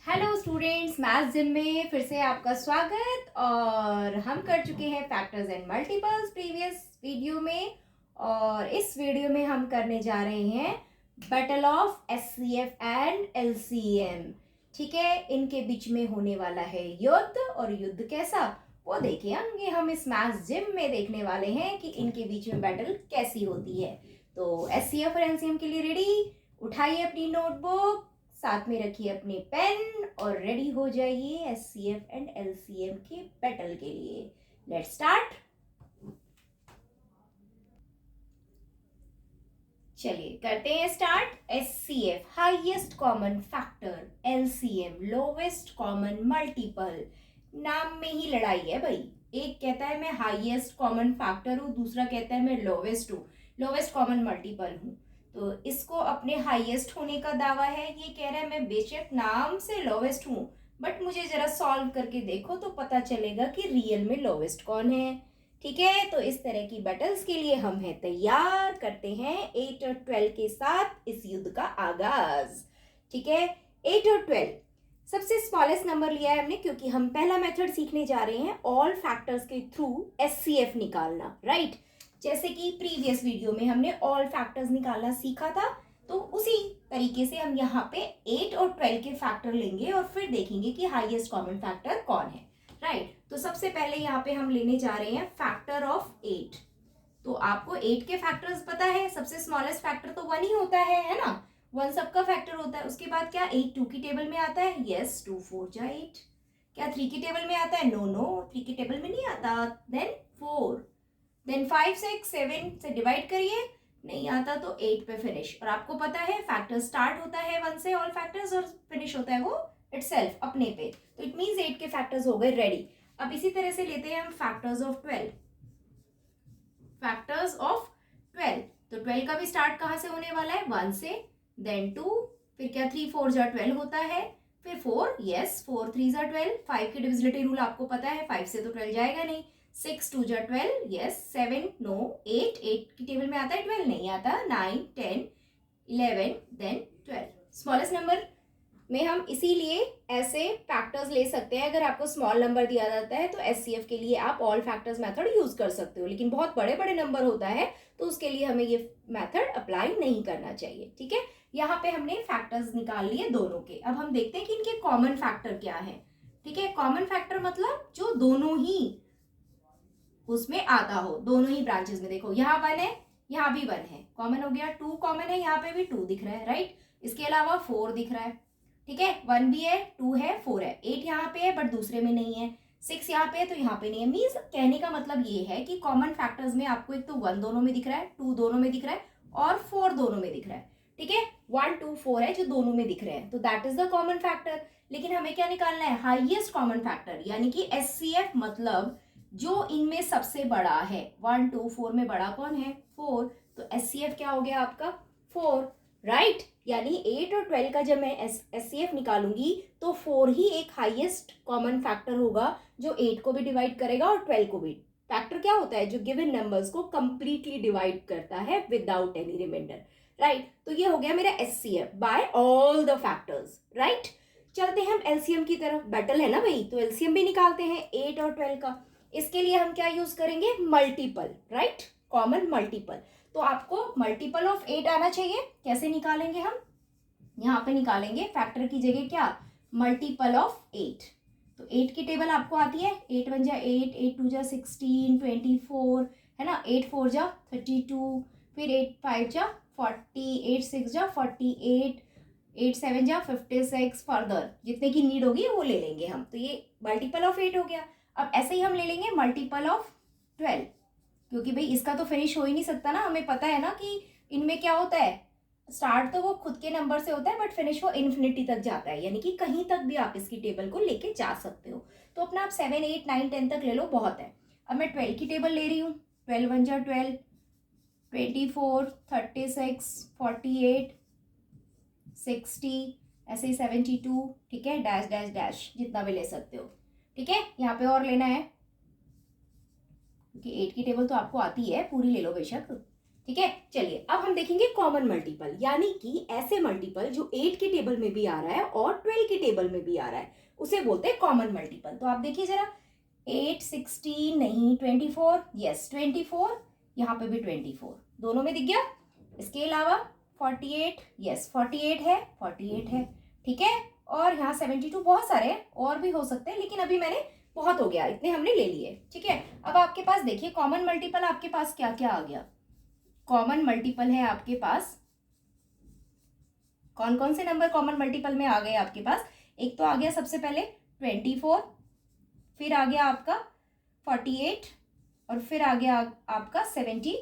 Hello students, maths gym में फिर से आपका स्वागत। और हम कर चुके हैं factors and multiples previous video में, और इस वीडियो में हम करने जा रहे हैं battle of HCF and LCM. ठीक है, इनके बीच में होने वाला है युद्ध, और युद्ध कैसा वो देखेंगे हम इस मैथ्स जिम में। देखने वाले हैं कि इनके बीच में बैटल कैसी होती है। तो एचसीएफ और एलसीएम के लिए रेडी, उठाइए अपनी नोटबुक, साथ में रखिए अपने पेन और रेडी हो जाइए एचसीएफ एंड एलसीएम के बैटल के लिए। Let's start. चलिए करते हैं start. HCF highest common factor, LCM lowest common multiple. नाम में ही लड़ाई है भाई। एक कहता है मैं हाईएस्ट कॉमन फैक्टर हूं, दूसरा कहता है मैं लोवेस्ट हूं, लोवेस्ट कॉमन मल्टीपल हूं। तो इसको अपने हाईएस्ट होने का दावा है, ये कह रहा है मैं बेशक नाम से लोवेस्ट हूं, बट मुझे जरा सॉल्व करके देखो तो पता चलेगा कि रियल में लोवेस्ट कौन है। ठीक है, तो इस तरह की बैटल्स के लिए हम हैं तैयार। करते हैं 8 और 12 के साथ इस युद्ध का आगाज। ठीक है, 8 और 12 सबसे स्मॉलेस्ट नंबर लिया है हमने, क्योंकि हम पहला मेथड सीखने जा रहे हैं ऑल फैक्टर्स के थ्रू एचसीएफ निकालना। राइट, जैसे कि प्रीवियस वीडियो में हमने ऑल फैक्टर्स निकालना सीखा था, तो उसी तरीके से हम यहाँ पे 8 और 12 के फैक्टर लेंगे और फिर देखेंगे कि हाईएस्ट कॉमन फैक्टर कौन है। राइट, तो सबसे पहले यहाँ पे हम लेने जा रहे हैं फैक्टर ऑफ 8। तो आपको 8 के फैक्टर्स पता है, सबसे स्मॉलेस्ट फैक्टर तो 1 ही होता है ना। 1 सबका फैक्टर होता है। उसके बाद क्या 8 2 की टेबल में आता है? यस, 2 4 जा 8। क्या 3 की टेबल में आता है? नो नो, 3 की टेबल में नहीं आता। देन 4, देन 5 6 7 से डिवाइड करिए, नहीं आता तो 8 पे फिनिश। और आपको पता है फैक्टर स्टार्ट होता है 1 से ऑल फैक्टर्स, और फिनिश होता है वो इटसेल्फ अपने पे। तो इट मींस 8 के फैक्टर्स हो गए रेडी। अब इसी तरह से लेते हैं हम फैक्टर्स ऑफ 12। फैक्टर्स ऑफ 12, तो 12 का भी स्टार्ट कहां से होने वाला है? 1 से, देन 2, फिर क्या 3 4 जा 12 होता है, फिर 4, यस 4 3 जा 12। 5 की डिविजिबिलिटी रूल आपको पता है, 5 से तो 12 जाएगा नहीं। 6 2 जा 12, यस 7 नो 8, 8 की टेबल में आता है 12? नहीं आता। 9 10 11 देन 12। स्मॉलेस्ट नंबर में हम इसीलिए ऐसे फैक्टर्स ले सकते हैं। अगर आपको स्मॉल नंबर दिया जाता है तो एचसीएफ के लिए आप ऑल फैक्टर्स मेथड यूज कर सकते हो, लेकिन बहुत बड़े बड़े नंबर होता है तो उसके लिए हमें ये मेथड अप्लाई नहीं करना चाहिए। ठीक है, यहाँ पे हमने फैक्टर्स निकाल लिए दोनों के। अब हम देखते हैं कि इनके कॉमन फैक्टर क्या है। ठीक है, कॉमन फैक्टर मतलब जो दोनों ही उसमें आता हो, दोनों ही ब्रांचेस में। देखो यहाँ 1 है, यहाँ भी 1 है, कॉमन हो गया। 2 कॉमन है, यहाँ पे भी 2 दिख रहा है। राइट, इसके अलावा 4 दिख रहा है। ठीक है, 1 भी है, 2 है, 4 है। 8 यहाँ पे है बट दूसरे में नहीं है। 6 यहाँ पे है तो यहाँ पे नहीं है। मीन्स कहने का मतलब ये है कि कॉमन फैक्टर्स में आपको एक तो 1 दोनों में दिख रहा है, 2 दोनों में दिख रहा है, और 4 दोनों में दिख रहा है। ठीक है, 1 2 4 है जो दोनों में दिख रहे हैं, तो that is the common factor. लेकिन हमें क्या निकालना है? हाईएस्ट कॉमन फैक्टर, यानी कि एचसीएफ मतलब जो इनमें सबसे बड़ा है। 1 2 4 में बड़ा कौन है? 4। तो एचसीएफ क्या हो गया आपका? 4। राइट, यानी 8 और 12 का जब मैं एचसीएफ निकालूंगी तो 4 ही एक हाईएस्ट कॉमन फैक्टर होगा जो 8 को भी डिवाइड करेगा और 12 को भी। फैक्टर क्या होता है? जो गिवन नंबर्स को कंप्लीटली डिवाइड करता है विदाउट एनी रिमाइंडर। राइट, तो ये हो गया मेरा HCF by all the factors. Right, चलते हैं हम एलसीएम की तरफ। बैटल है ना भाई, तो एलसीएम भी निकालते हैं 8 और 12 का। इसके लिए हम क्या यूज करेंगे? मल्टीपल। Right, common multiple. तो आपको मल्टीपल ऑफ 8 आना चाहिए। कैसे निकालेंगे हम? यहाँ पे निकालेंगे फैक्टर की जगह क्या? Multiple of 8। तो 8 की टेबल आपको आती है। 8 1 जा 8, 8 2 जा 16, 24 है ना, 8 4 जा 32, फिर 8 5 जा 40, 8 6 जा 48, 8 7 जा 56। फर्दर जितने की नीड होगी वो ले लेंगे हम। तो ये मल्टीपल ऑफ 8 हो गया। अब ऐसे ही हम ले लेंगे मल्टीपल ऑफ 12, क्योंकि भाई इसका तो फिनिश हो ही नहीं सकता ना। हमें पता है ना कि इनमें क्या होता है, स्टार्ट तो वो खुद के नंबर से होता है बट फिनिश वो इन्फिनिटी तक जाता है, यानी कि कहीं तक भी आप इसकी टेबल को लेके जा सकते हो। तो अपना आप 7 8 9 10 तक ले लो, बहुत है। अब मैं 12 की टेबल ले रही हूँ। 12 1 जा 12, 24 36 48 60, ऐसे ही 72। ठीक है, डैश डैश डैश जितना भी ले सकते हो। ठीक है, यहाँ पे और लेना है क्योंकि 8 की टेबल तो आपको आती है, पूरी ले लो बेशक। ठीक है, चलिए अब हम देखेंगे कॉमन मल्टीपल, यानी कि ऐसे मल्टीपल जो 8 के टेबल में भी आ रहा है और 12 के टेबल में भी आ रहा है, उसे बोलते हैं कॉमन मल्टीपल। तो आप देखिए जरा, 8 16 नहीं 24, यस 24, यहाँ पे भी 24 दोनों में दिख गया। इसके अलावा 48, यस 48 है, 48 है, ठीक है। और यहाँ 72, बहुत सारे हैं और भी हो सकते हैं, लेकिन अभी मैंने बहुत हो गया, इतने हमने ले लिए, ठीक है। अब आपके पास देखिए कॉमन मल्टीपल आपके पास क्या क्या आ गया। कॉमन मल्टीपल है आपके पास, कौन कौन से नंबर कॉमन मल्टीपल में आ गए आपके पास। एक तो आ गया सबसे पहले 24, फिर आ गया आपका 48 और फिर आ गया आपका 72,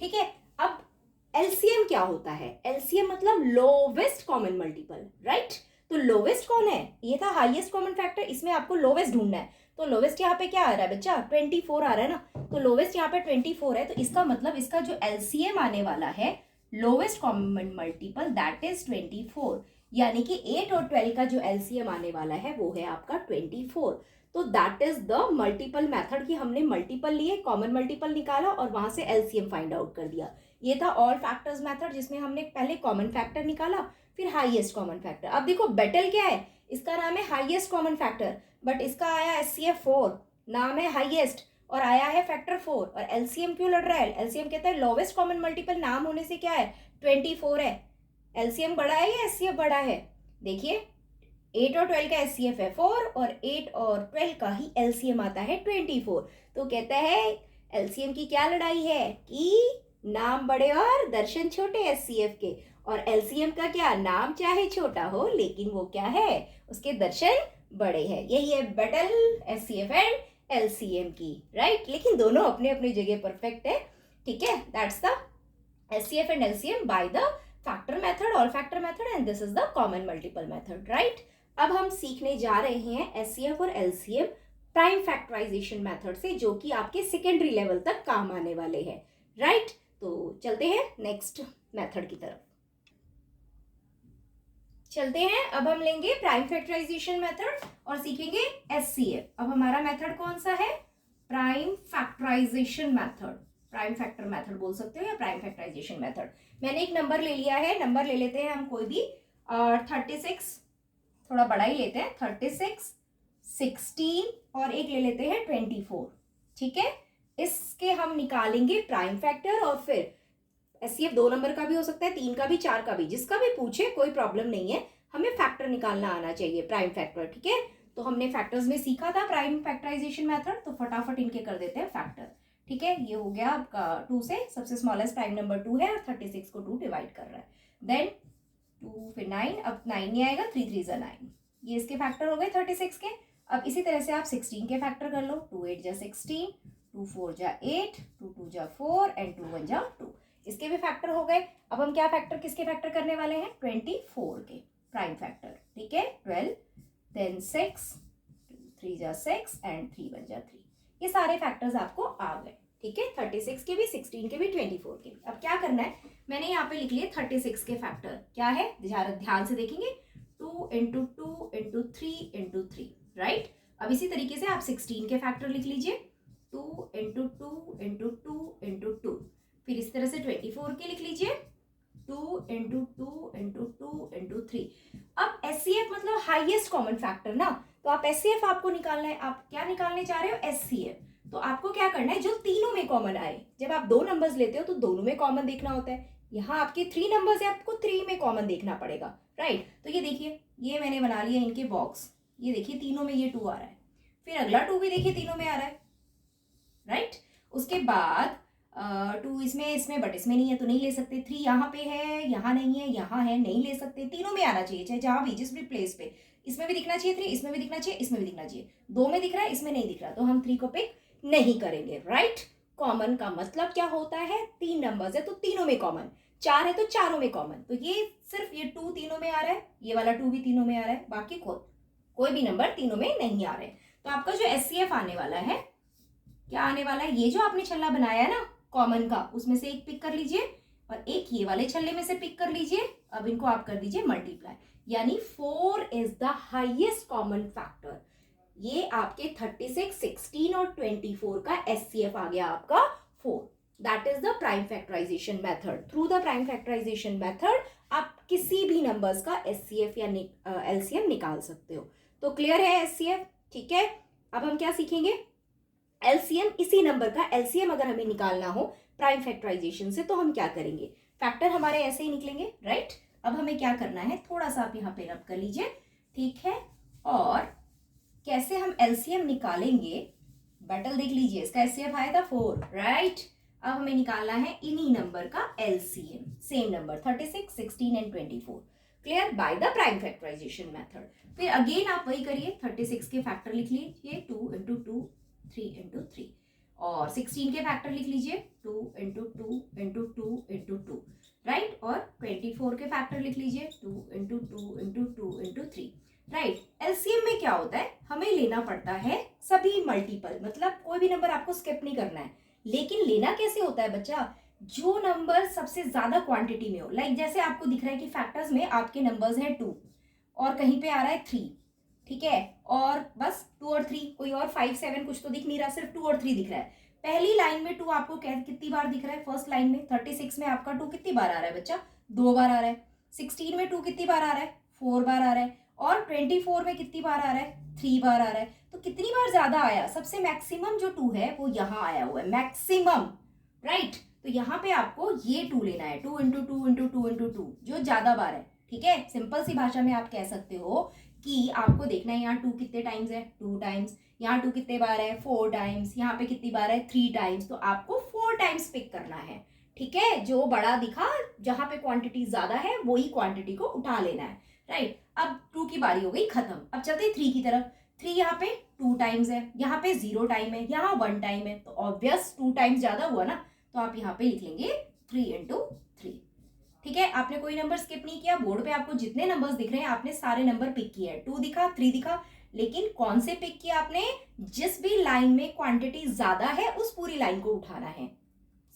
ठीक है। अब एलसीएम क्या होता है, एलसीएम मतलब लोवेस्ट कॉमन मल्टीपल, राइट। तो लोवेस्ट कौन है, ये था हाईएस्ट कॉमन फैक्टर, इसमें आपको लोवेस्ट ढूंढना है। तो लोवेस्ट यहाँ पे क्या आ रहा है बच्चा, 24 आ रहा है ना। तो लोवेस्ट यहाँ पे 24 है, तो इसका मतलब इसका जो एलसीएम आने वाला है, lowest common multiple, that is 24, यानी कि 8 और 12 का जो एलसीएम आने वाला है वो है आपका 24। तो that is the multiple method, कि हमने मल्टीपल लिए, कॉमन मल्टीपल निकाला और वहां से एलसीएम फाइंड आउट कर दिया। ये था ऑल फैक्टर्स मेथड, जिसमें हमने पहले कॉमन फैक्टर निकाला, फिर हाईएस्ट कॉमन फैक्टर। अब देखो बेटल क्या है, इसका नाम है हाईएस्ट कॉमन फैक्टर, बट इसका आया एचसीएफ 4, नाम है हाईएस्ट और आया है फैक्टर 4, और एलसीएम क्यों लड़ रहा है, एलसीएम कहता है लोवेस्ट कॉमन मल्टीपल, नाम होने से क्या है 24 है। एलसीएम बड़ा है या एचसीएफ बड़ा है, देखिए 8 और 12 का एचसीएफ है 4 और 8 और 12 का ही एलसीएम आता है 24। तो कहता है एलसीएम की क्या लड़ाई है कि नाम बड़े और दर्शन छोटे एचसीएफ के, और एलसीएम का क्या, नाम चाहे छोटा हो लेकिन वो क्या है, उसके दर्शन बड़े हैं। यही है बैटल एचसीएफ एंड एलसीएम की, राइट। लेकिन दोनों अपने अपनी जगह परफेक्ट है, ठीक है। That's the HCF and LCM by the factor method, all factor method, and this is the common multiple method, right. अब हम सीखने जा रहे हैं एचसीएफ और एलसीएम प्राइम फैक्टराइजेशन मेथड से, जो कि आपके सेकेंडरी लेवल तक काम आने वाले हैं, राइट। तो चलते हैं नेक्स्ट मेथड की तरफ, चलते हैं। अब हम लेंगे प्राइम फैक्टराइजेशन मेथड और सीखेंगे एचसीएफ। अब हमारा मेथड कौन सा है, prime factorisation method, prime factor method बोल सकते हो या प्राइम फैक्टराइजेशन मेथड। मैंने एक नंबर ले लिया है, नंबर ले लेते हैं हम कोई भी 36, थोड़ा बड़ा ही लेते हैं, 36, 16 और एक ले लेते हैं 24, ठीक है। इसके हम निकालेंगे प्राइम फैक्टर, और फिर एचसीएफ 2 नंबर का भी हो सकता है, 3 का भी, 4 का भी, जिसका भी पूछे कोई प्रॉब्लम नहीं है, हमें फैक्टर निकालना आना चाहिए, प्राइम फैक्टर, ठीक है। तो हमने फैक्टर्स में सीखा था प्राइम फैक्टराइजेशन मेथड, तो फटाफट इनके कर देते हैं फैक्टर, ठीक है। ये हो गया आपका 2 से, सबसे स्मॉलेस्ट प्राइम नंबर 2 है और 36 को 2 डिवाइड कर रहा है, देन 2 फिर 9, अब 9 नहीं आएगा, 3 3 जा 9, ये इसके फैक्टर हो गए 36 के। अब इसी तरह से आप 16 के फैक्टर कर लो, 2 8 जा 16, 2 4 जा 8, 2 2 जा 4 एंड 2 1 जा 2, इसके भी फैक्टर हो गए। अब हम क्या फैक्टर, किसके फैक्टर करने वाले हैं, 24 के प्राइम फैक्टर, ठीक है। 12 देन 6, 3 जा 6 एंड 3 1 जा 3, ये सारे फैक्टर्स आपको आ गए, ठीक है। 36 के भी, 16 के भी, 24 के भी। अब क्या करना है, मैंने यहाँ पे लिख लिए 36 के फैक्टर, क्या है ध्यान से देखेंगे, 2 इंटू 2 इंटू 3 इंटू 3, राइट। अब इसी तरीके से आप 16 के फैक्टर लिख लीजिए, 2 इंटू 2 इंटू 2 इंटू 2, फिर इस तरह से 24 के लिख लीजिए, 2 इंटू 2 इंटू 2 इंटू 3। अब एचसीएफ मतलब हाईएस्ट कॉमन फैक्टर ना, तो आप एचसीएफ आपको निकालना है, आप क्या निकालने जा रहे हो, एचसीएफ। तो आपको क्या करना है, जो तीनों में कॉमन आए, जब आप 2 नंबर्स लेते हो तो दोनों में कॉमन देखना होता है, यहाँ आपके 3 नंबर्स है, आपको 3 में कॉमन देखना पड़ेगा, राइट। तो ये देखिए, ये मैंने बना लिया इनके बॉक्स, ये देखिए तीनों में ये 2 आ रहा है, फिर अगला 2 भी देखिए तीनों में आ रहा है, राइट। उसके बाद 2 इसमें बट इसमें नहीं है तो नहीं ले सकते, 3 यहाँ पे है, यहाँ नहीं है, यहाँ है, नहीं ले सकते, तीनों में आना चाहिए, चाहे जहाँ भी, जिस भी प्लेस पे, इसमें भी दिखना चाहिए 3, इसमें भी दिखना चाहिए, इसमें भी दिखना चाहिए, 2 में दिख रहा है, इसमें नहीं दिख रहा, तो हम 3 को पिक नहीं करेंगे, राइट। कॉमन का मतलब क्या होता है, 3 नंबर्स है तो तीनों में कॉमन, 4 है तो चारों में कॉमन, तो ये सिर्फ ये 2 तीनों में आ रहा है, ये वाला 2 भी तीनों में आ रहा है, बाकी कोई भी नंबर तीनों में नहीं आ रहे। तो आपका जो एचसीएफ आने वाला है, क्या आने वाला है, ये जो आपने छल्ला बनाया है ना कॉमन का, उसमें से एक पिक कर लीजिए और एक ये वाले छल्ले में से पिक कर लीजिए। अब इनको आप कर दीजिए मल्टीप्लाई, यानी 4 is the highest common factor. ये आपके 36, 16 और 24 का एचसीएफ आ गया आपका 4, that is the prime factorisation method. Through the prime factorisation method आप किसी भी नंबर्स का एचसीएफ या एलसीएम निकाल सकते हो। तो क्लियर है एचसीएफ, ठीक है। अब हम क्या सीखेंगे, एलसीएम, इसी नंबर का एलसीएम अगर हमें निकालना हो प्राइम फैक्टराइजेशन से तो हम क्या करेंगे, फैक्टर हमारे ऐसे ही निकलेंगे, राइट। अब हमें क्या करना है, थोड़ा सा आप यहाँ पे रब कर लीजिए, ठीक है। और कैसे हम एलसीएम निकालेंगे, बैटल देख लीजिए, इसका एचसीएफ आया था 4, राइट। अब हमें निकालना है इन्हीं नंबर का LCM, same number 36, 16 and 24, clear, by the prime factorisation method. फिर अगेन आप वही करिए, 36 के फैक्टर लिख लीजिए 2 इंटू 2, 3 इंटू 3, और 16 के फैक्टर लिख लीजिए 2 इंटू 2 इंटू 2 इंटू 2, राइट। और 24 के फैक्टर लिख लीजिए 2 into 2 into 2 into 3, right. LCM में क्या होता है, हमें लेना पड़ता है सभी मल्टीपल, मतलब कोई भी नंबर आपको स्किप नहीं करना है। लेकिन लेना कैसे होता है बच्चा, जो नंबर सबसे ज्यादा क्वांटिटी में हो, लाइक जैसे आपको दिख रहा है कि फैक्टर्स में आपके नंबर्स हैं 2 और कहीं पे आ रहा है 3, ठीक है, और बस 2 और 3, कोई और 5, 7 कुछ तो दिख नहीं रहा, सिर्फ 2 और 3 दिख रहा है। पहली लाइन में 2 आपको कितनी बार दिख रहा है, फर्स्ट लाइन में 36 में आपका 2 कितनी बार आ रहा है बच्चा, 2 बार आ रहा है। 16 में 2 कितनी बार आ रहा है, 4 बार आ रहा है। और 24 में कितनी बार आ रहा है, 3 बार आ रहा है। तो कितनी बार ज्यादा आया, सबसे मैक्सिमम जो 2 है वो यहाँ आया हुआ है, मैक्सिमम, राइट। तो यहाँ पे आपको ये 2 लेना है, 2 इंटू 2 इंटू 2 इंटू 2, जो ज्यादा बार है, ठीक है। सिंपल सी भाषा में आप कह सकते हो कि आपको देखना है यहाँ 2 कितने टाइम्स है, 2 टाइम्स, यहाँ 2 कितने बार है, 4 टाइम्स, यहाँ पे कितनी बार है, 3 टाइम्स। तो आपको 4 टाइम्स पिक करना है, ठीक है। जो बड़ा दिखा, जहां पे क्वांटिटी ज्यादा है वही क्वांटिटी को उठा लेना है, राइट। अब 2 की बारी हो गई खत्म, अब चलते हैं 3 की तरफ। 3 यहाँ पे 2 टाइम्स है, यहाँ पे 0 टाइम है, यहाँ 1 टाइम है, तो ऑब्वियस 2 टाइम्स ज्यादा हुआ ना, तो आप यहाँ पे लिख लेंगे 3 इंटू 3, ठीक है। आपने कोई नंबर स्किप नहीं किया, बोर्ड पे आपको जितने नंबर्स दिख रहे हैं आपने सारे नंबर पिक किए हैं, 2 दिखा, 3 दिखा, लेकिन कौन से पिक किया आपने, जिस भी लाइन में क्वांटिटी ज्यादा है उस पूरी लाइन को उठाना है,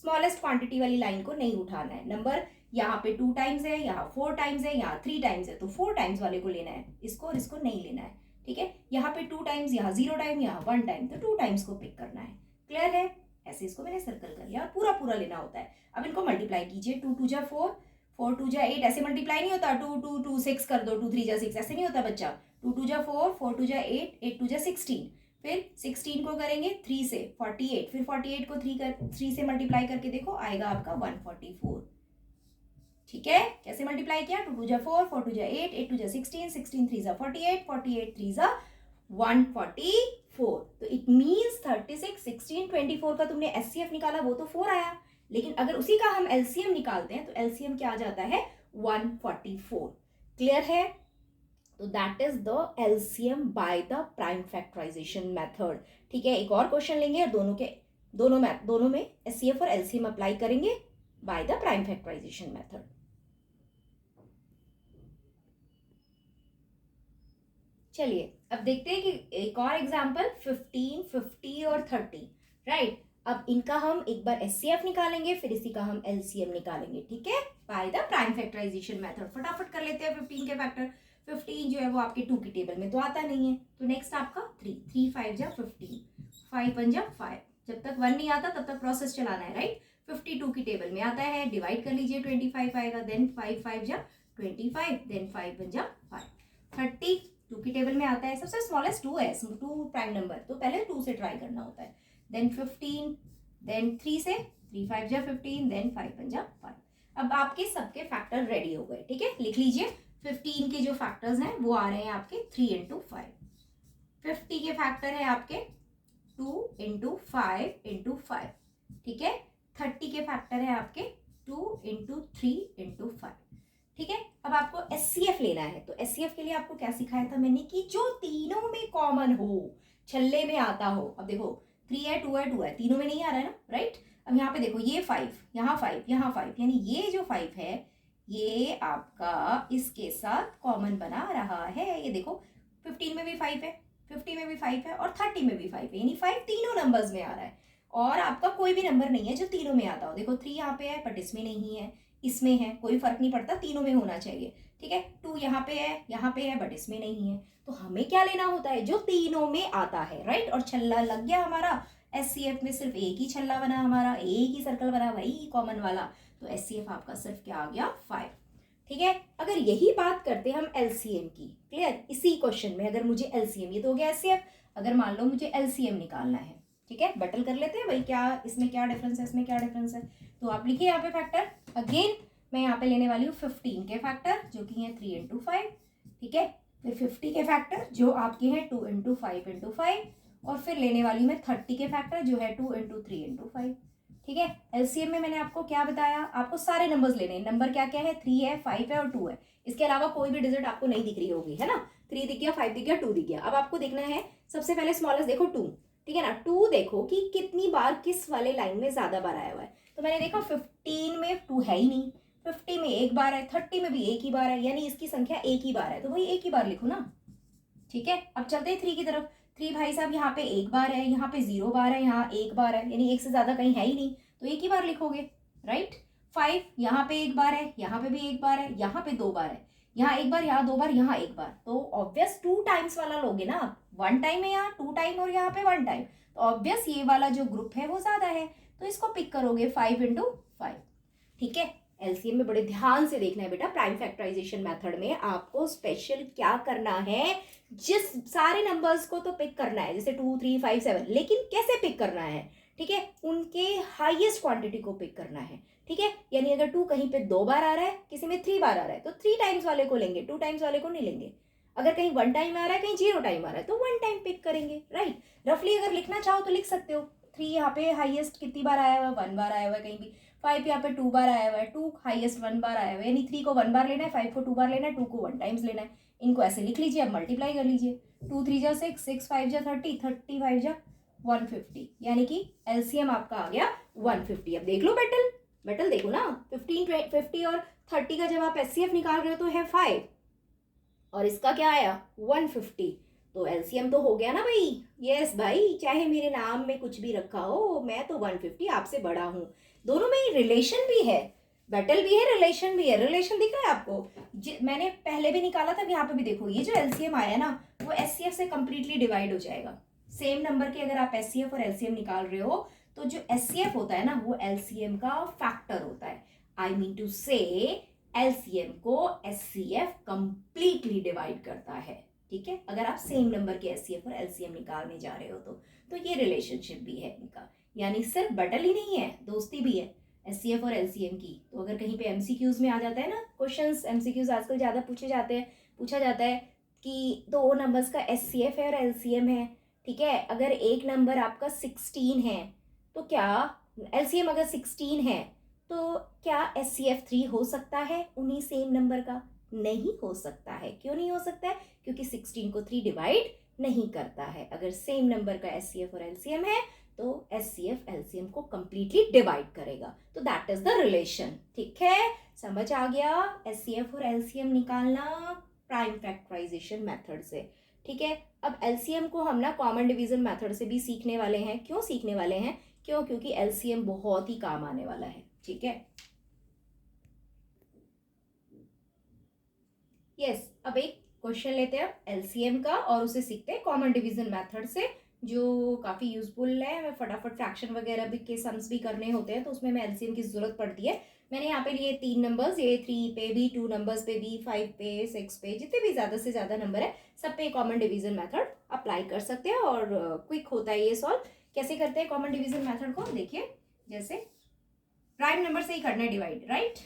स्मॉलेस्ट क्वांटिटी वाली लाइन को नहीं उठाना है। नंबर यहाँ पे 2 टाइम्स है, यहाँ 4 टाइम्स है, यहाँ 3 टाइम्स है, तो 4 टाइम्स वाले को लेना है, इसको और इसको नहीं लेना है, ठीक है। यहाँ पे 2 टाइम्स, यहाँ 0 टाइम, यहाँ 1 टाइम, तो 2 टाइम्स को पिक करना है, क्लियर है। ऐसे इसको मैंने सर्कल कर लिया और पूरा पूरा लेना होता है। अब इनको मल्टीप्लाई कीजिए, 2 2 जा 4, 4 2 जा 8, ऐसे मल्टीप्लाई नहीं होता, 2 2 2 6 कर दो, 2 3 जा 6, ऐसे नहीं होता बच्चा। 2 2 जा 4, 4 2 जा 8, 8 2 जा 16, फिर 16 को करेंगे 3 से 48, फिर 48 को 3 से मल्टीप्लाई करके देखो, आएगा आपका 144, ठीक है। कैसे मल्टीप्लाई किया, 2 2 जा 4, 4 2 जा 8, 8 2 जा 16, 16 3 जा 48, 48 3 जा 144। तो इट मींस 36, 16, 24 का तुमने एचसीएफ निकाला, वो तो 4 आया, लेकिन अगर उसी का हम एलसीएम निकालते हैं तो एलसीएम क्या आ जाता है, 144, क्लियर है। तो that is the LCM by the prime factorisation method, ठीक है। एक और क्वेश्चन लेंगे और दोनों में एचसीएफ और एलसीएम अप्लाई करेंगे by the prime factorisation method. चलिए अब देखते हैं कि एक और एग्जांपल 15, 50 और 30, राइट। अब इनका हम एक बार एचसीएफ निकालेंगे, फिर इसी का हम एलसीएम निकालेंगे, ठीक है, by the prime factorisation method. फटाफट कर लेते हैं 15 के फैक्टर। 15 जो है वो आपके 2 की टेबल में तो आता नहीं है, तो नेक्स्ट आपका 3, 3 5 जा 15, 5 1 जा 5, जब तक 1 नहीं आता तब तक प्रोसेस चलाना है, राइट। 52 की टेबल में आता है, डिवाइड कर लीजिए, 25 आएगा, देन 5 5 जा 25, देन 5 1 जा 5, 30 2 की टेबल में आता है, सबसे स्मॉलेस्ट 2 है, 2 प्राइम नंबर, तो पहले 2 से ट्राई करना होता है, देन 15, देन 3 से, 3 5 जा 15, देन 5 1 जा 5। अब आपके सबके फैक्टर रेडी हो गए, ठीक है, लिख लीजिए। 15 के जो फैक्टर्स हैं वो आ रहे हैं आपके 3 इंटू 5, 50 के फैक्टर है आपके 2 इंटू 5 इंटू 5, ठीक है। 30 के फैक्टर है आपके 2 इंटू 3 इंटू 5, ठीक है। अब आपको एचसीएफ लेना है, तो एचसीएफ के लिए आपको क्या सिखाया था मैंने कि जो तीनों में कॉमन हो, छल्ले में आता हो। अब देखो 3 है, 2 है, 2 है, तीनों में नहीं आ रहा है ना, राइट। अब यहाँ पे देखो ये 5, यहाँ 5, यहाँ 5, यानी ये जो 5 है ये आपका इसके साथ कॉमन बना रहा है। ये देखो 15 में भी 5 है, 50 में भी 5 है और 30 में भी 5 है, यानी 5 तीनों नंबर्स में आ रहा है। और आपका कोई भी नंबर नहीं है जो तीनों में आता हो। देखो 3 यहाँ पे है बट इसमें नहीं है, इसमें है, कोई फर्क नहीं पड़ता, तीनों में होना चाहिए, ठीक है। 2 यहाँ पे है बट इसमें नहीं है। तो हमें क्या लेना होता है, जो तीनों में आता है, राइट। और छल्ला लग गया हमारा, SCF में सिर्फ एक ही छल्ला बना हमारा, एक ही सर्कल बना, वही कॉमन वाला, तो SCF आपका सिर्फ क्या आ गया 5। ठीक है, अगर यही बात करते हम LCM की, क्लियर, इसी क्वेश्चन में अगर मुझे LCM, ये तो हो गया SCF, अगर मान लो मुझे LCM निकालना है, ठीक है, बटल कर लेते हैं भाई, क्या इसमें क्या डिफरेंस है, इसमें क्या डिफरेंस है, तो आप लिखिए यहाँ पे फैक्टर। अगेन मैं यहाँ पे लेने वाली हूँ 15 के फैक्टर जो कि है 3 × 5, ठीक है, फिर 50 के फैक्टर जो आपके हैं 2 × 5 × 5, और फिर लेने वाली मैं 30 के फैक्टर जो है 2 × 3 × 5। ठीक है, एलसीएम में मैंने आपको क्या बताया, आपको सारे नंबर्स लेने हैं। नंबर क्या क्या है, 3 है, 5 है और 2 है। इसके अलावा कोई भी डिजिट आपको नहीं दिख रही होगी, है ना। 3 दिख गया, 5 दिख गया, 2 दिख गया। अब आपको देखना है सबसे पहले स्मॉलेस्ट देखो 2, ठीक है ना। 2 देखो कि कितनी बार किस वाले लाइन में ज्यादा बार आया हुआ है। तो मैंने देखा 15 में 2 है ही नहीं, 50 में एक बार है, 30 में भी एक ही बार है, यानी इसकी संख्या एक ही बार है, तो भाई एक ही बार लिखो ना। ठीक है, अब चलते हैं 3 की तरफ। 3 भाई साहब यहाँ पे एक बार है, यहाँ पे 0 बार है, यहाँ एक बार है, यानी एक से ज्यादा कहीं है ही नहीं, तो एक ही बार लिखोगे, राइट। 5 यहाँ पे एक बार है, यहाँ पे भी एक बार है, यहाँ पे 2 बार है, यहाँ एक बार, यहाँ 2 बार, यहाँ एक बार, तो ऑब्वियस 2 टाइम्स वाला लोगे ना। 1 टाइम है यहाँ, 2 टाइम और यहाँ पे 1 टाइम, तो ऑब्वियस ये वाला जो ग्रुप है वो ज्यादा है, तो इसको पिक करोगे 5 × 5। ठीक है, एलसीएम में बड़े ध्यान से देखना है बेटा। प्राइम फैक्टराइजेशन मेथड में आपको स्पेशल क्या करना है, जिस सारे नंबर्स को तो पिक करना है, जैसे 2, 3, 5, 7, लेकिन कैसे पिक करना है, ठीक है, उनके हाईएस्ट क्वांटिटी को पिक करना है। ठीक है, यानी अगर 2 कहीं पे 2 बार आ रहा है, किसी में 3 बार आ रहा है, तो 3 टाइम्स वाले को लेंगे, 2 टाइम्स वाले को नहीं लेंगे। अगर कहीं 1 टाइम आ रहा है, कहीं 0 टाइम आ रहा है, तो 1 टाइम पिक करेंगे, राइट। रफली अगर लिखना चाहो तो लिख सकते हो। 3 यहाँ पे हाईएस्ट कितनी बार आया हुआ है, 1 बार आया हुआ है कहीं भी। 5 यहाँ पे 2 बार आया हुआ है, 2 हाईएस्ट 1 बार आया हुआ है, यानी 3 को 1 बार लेना है, 5 को 2 बार लेना है, 2 को 1 टाइम्स लेना है। इनको ऐसे लिख लीजिए, अब मल्टीप्लाई कर लीजिए। 2 3 जा 6, 6 5 जा 30, 30 5 जा 150, यानी कि एलसीएम आपका आ गया 150। अब देख लो बेटल देखो ना, 15, 50 और 30 का जब आप एचसीएफ निकाल रहे हो तो है 5, और इसका क्या आया 150, तो एलसीएम तो हो गया ना भाई। यस भाई, चाहे मेरे नाम में कुछ भी रखा हो, मैं तो 150 आपसे बड़ा हूं। दोनों में रिलेशन भी है, बैटल भी है, रिलेशन भी है। रिलेशन दिख रहा है आपको, मैंने पहले भी निकाला था, यहाँ पे भी देखो, ये जो एलसीएम आया ना वो एचसीएफ से कंप्लीटली डिवाइड हो जाएगा। सेम नंबर के अगर आप एचसीएफ और एलसीएम निकाल रहे हो, तो जो एचसीएफ होता है ना वो एलसीएम का फैक्टर होता है। आई मीन टू से एलसीएम को एचसीएफ कंप्लीटली डिवाइड करता है। ठीक है, अगर आप सेम नंबर के एचसीएफ और एलसीएम निकालने जा रहे हो तो ये रिलेशनशिप भी है इनका, यानी सिर्फ बटल ही नहीं है, दोस्ती भी है एचसीएफ और एलसीएम की। तो अगर कहीं पे एमसीक्यूज में आ जाता है ना क्वेश्चंस, एमसीक्यूज आजकल ज्यादा पूछा जाता है कि 2 नंबर्स का एचसीएफ है और एलसीएम है। ठीक है, अगर एक नंबर आपका 16 है तो क्या एलसीएम अगर 16 है तो क्या एचसीएफ 3 हो सकता है उन्हीं सेम नंबर का? नहीं हो सकता है। क्यों नहीं हो सकता है? क्योंकि 16 को 3 डिवाइड नहीं करता है। अगर सेम नंबर का एचसीएफ और एलसीएम है तो एचसीएफ एलसीएम को कंप्लीटली डिवाइड करेगा, तो दैट इज द रिलेशन। ठीक है, समझ आ गया? एचसीएफ और एलसीएम निकालना प्राइम फैक्टराइजेशन मेथड से। ठीक है, अब एलसीएम को हम ना कॉमन डिवीजन मेथड से भी सीखने वाले हैं। क्यों सीखने वाले हैं? क्योंकि एलसीएम बहुत ही काम आने वाला है। ठीक है, यस, अब एक क्वेश्चन लेते हैं एलसीएम का और उसे सीखते हैं कॉमन डिवीजन मेथड से, जो काफी यूजफुल है। हमें फटाफट फ्रैक्शन वगैरह भी के सम्स भी करने होते हैं तो उसमें हमें एलसीएम की जरूरत पड़ती है। मैंने यहाँ पे लिए 3 नंबर्स, ये 3 पे भी, 2 नंबर्स पे भी, 5 पे, 6 पे, जितने भी ज्यादा से ज्यादा नंबर है सब पे कॉमन डिवीजन मेथड अप्लाई कर सकते हैं और क्विक होता है ये सॉल्व। कैसे करते हैं कॉमन डिवीजन मेथड को? देखिए, जैसे प्राइम नंबर से ही करना है डिवाइड, राइट।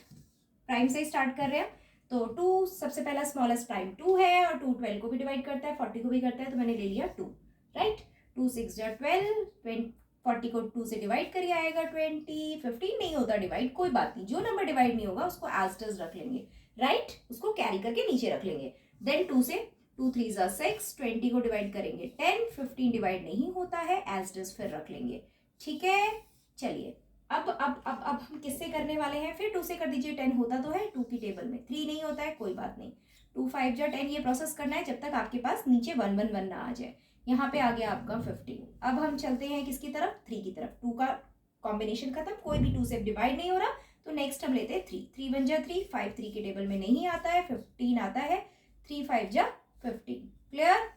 प्राइम से ही स्टार्ट कर रहे हैं तो 2 सबसे पहला स्मॉलेस्ट प्राइम 2 है और 2 12 को भी डिवाइड करता है, 40 को भी करता है, तो मैंने ले लिया 2, राइट। 2 6 जा 12, 40 को 2 से डिवाइड करिए आएगा 20, 15 नहीं होता डिवाइड, कोई बात नहीं, जो नंबर डिवाइड नहीं होगा उसको एज इट इज रख लेंगे, राइट, उसको कैरी करके नीचे रख लेंगे। देन 2 से 2 3 जा 6, 20 को डिवाइड करेंगे 10, 15 डिवाइड नहीं होता है, एज इट इज फिर रख लेंगे। ठीक है, चलिए अब हम किससे करने वाले हैं? फिर 2 से कर दीजिए, 10 होता तो है 2 की टेबल में, 3 नहीं होता है, कोई बात नहीं। 2 5 जा 10, ये प्रोसेस करना है जब तक आपके पास नीचे 1 1 1 ना आ जाए। यहाँ पे आ गया आपका 15। अब हम चलते हैं किसकी तरफ? 3 की तरफ। 2 का कॉम्बिनेशन खत्म, कोई भी 2 से डिवाइड नहीं हो रहा, तो नेक्स्ट हम लेते हैं 3। 3 1 जा 3, 5 3 की टेबल में नहीं आता है, 15 आता है, 3 5 जा 15। क्लियर?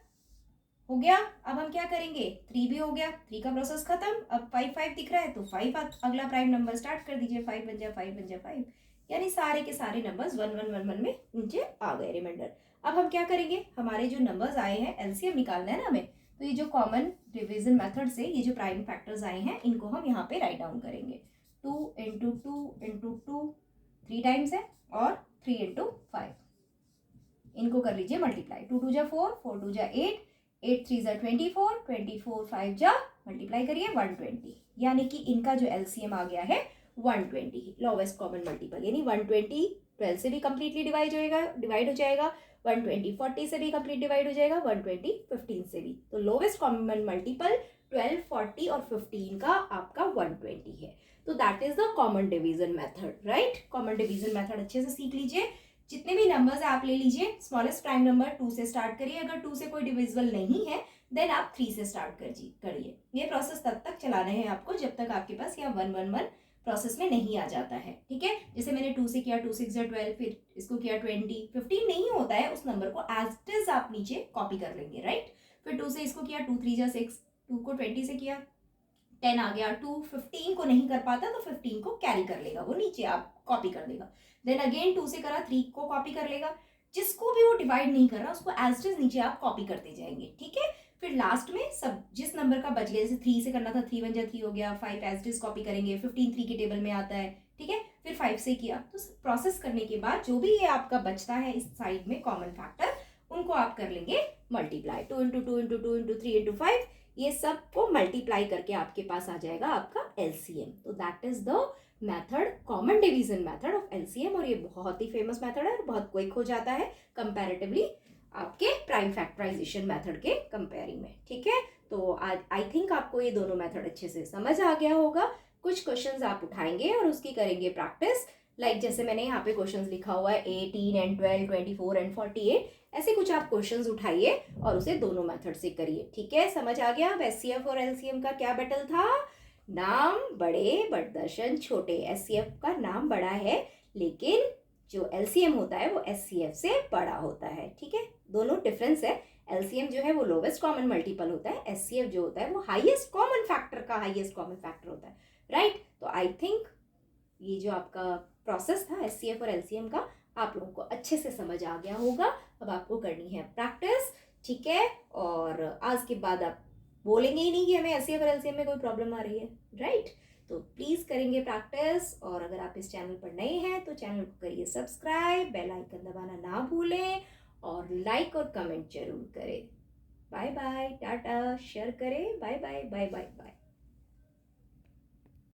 हो गया। अब हम क्या करेंगे, 3 भी हो गया, 3 का प्रोसेस खत्म। अब 5 5 दिख रहा है तो 5 अगला प्राइम नंबर स्टार्ट कर दीजिए, 5 बन जाए 5 बन जाए 5, यानी सारे के सारे नंबर्स 1 1 1 1 में नीचे आ गए रिमाइंडर। अब हम क्या करेंगे, हमारे जो नंबर्स आए हैं एलसीएम निकालना है ना हमें, तो ये जो कॉमन डिवीजन मेथड से ये जो प्राइम फैक्टर्स आए हैं इनको हम यहाँ पे राइट डाउन करेंगे। 2 इंटू 2 इंटू 2 3 टाइम्स है, और 3 इंटू 5 इनको कर लीजिए मल्टीप्लाई। 2 2 जा 4, 4 2 जा 8, 8 3 जा 24, 24 5 जा मल्टीप्लाई करिए 120, यानी कि इनका जो एलसीएम आ गया है 120, लोवेस्ट कॉमन मल्टीपल, यानी 120 12 से भी कंप्लीटली डिवाइड हो जाएगा, 120 40 से भी कंप्लीट डिवाइड हो जाएगा, 120 15 से भी। तो लोवेस्ट कॉमन मल्टीपल 12 40 और 15 का आपका 120 है। तो that is the common division method, right. Common division method अच्छे से सीख लीजिए। जितने भी नंबर्स आप ले लीजिए, स्मॉलेस्ट प्राइम नंबर 2 से स्टार्ट करिए, अगर 2 से कोई डिविजिबल नहीं है देन आप 3 से स्टार्ट करिए। ये प्रोसेस तब तक चलाना है आपको जब तक आपके पास यहाँ 1 1 1 प्रोसेस में नहीं आ जाता है, ठीक है। जैसे मैंने 2 से किया, 2 6 जा 12, फिर इसको किया 20 15 नहीं होता है, उस नंबर को एज इट इज आप नीचे कॉपी कर लेंगे, राइट। फिर 2 से इसको किया, 2 3 जा 6, 2 को 20 से किया 10 आ गया, 2 15 को नहीं कर पाता तो 15 को कैरी कर लेगा, वो नीचे आप कॉपी कर देगा। देन अगेन 2 से करा, 3 को कॉपी कर लेगा, जिसको भी वो डिवाइड नहीं कर रहा उसको एज इट इज नीचे आप कॉपी करते जाएंगे, ठीक है। फिर लास्ट में सब जिस नंबर का बच गया, जैसे 3 से करना था 3 1 जा 3 हो गया, 5 एज इट इज कॉपी करेंगे, 15 3 के टेबल में आता है, ठीक है। फिर 5 से किया, तो प्रोसेस करने के बाद जो भी ये आपका बचता है इस साइड में कॉमन फैक्टर, उनको आप कर लेंगे multiply. 2 into 2 into 2 into 3 into 5, ये सब को मल्टीप्लाई करके आपके पास आ जाएगा आपका एलसीएम। तो that is the method, common division method of LCM, और ये बहुत ही फेमस मेथड है और बहुत क्विक हो जाता है कंपैरेटिवली आपके प्राइम फैक्टराइजेशन मेथड के कंपेयरिंग में, ठीक है। तो आई थिंक आपको ये दोनों मेथड अच्छे से समझ आ गया होगा। कुछ क्वेश्चंस आप उठाएंगे और उसकी करेंगे प्रैक्टिस, लाइक जैसे मैंने यहाँ पे क्वेश्चंस लिखा हुआ है 18 एंड 12 24 एंड 48, ऐसे कुछ आप क्वेश्चंस उठाइए और उसे दोनों मेथड से करिए, ठीक है। समझ आ गया अब एचसीएफ और एलसीएम का क्या बैटल था। नाम बड़े बट दर्शन छोटे, एचसीएफ का नाम बड़ा है लेकिन जो एलसीएम होता है वो एचसीएफ से बड़ा होता है, ठीक है। दोनों डिफरेंस है, एलसीएम जो है वो लोवेस्ट कॉमन मल्टीपल होता है, एचसीएफ जो होता है वो हाईएस्ट कॉमन फैक्टर का हाईएस्ट कॉमन फैक्टर होता है, राइट। तो आई थिंक ये जो आपका प्रोसेस था एचसीएफ और एलसीएम का आप लोगों को अच्छे से समझ आ गया होगा। अब आपको करनी है प्रैक्टिस, ठीक है। और आज के बाद आप बोलेंगे ही नहीं कि हमें एचसीएफ और एलसीएम में कोई प्रॉब्लम आ रही है, राइट। तो प्लीज़ करेंगे प्रैक्टिस, और अगर आप इस चैनल पर नए हैं तो चैनल को करिए सब्सक्राइब, बेल आइकन दबाना ना भूलें, और लाइक और कमेंट जरूर करें। बाय बाय, टाटा, शेयर करें, bye bye bye bye bye.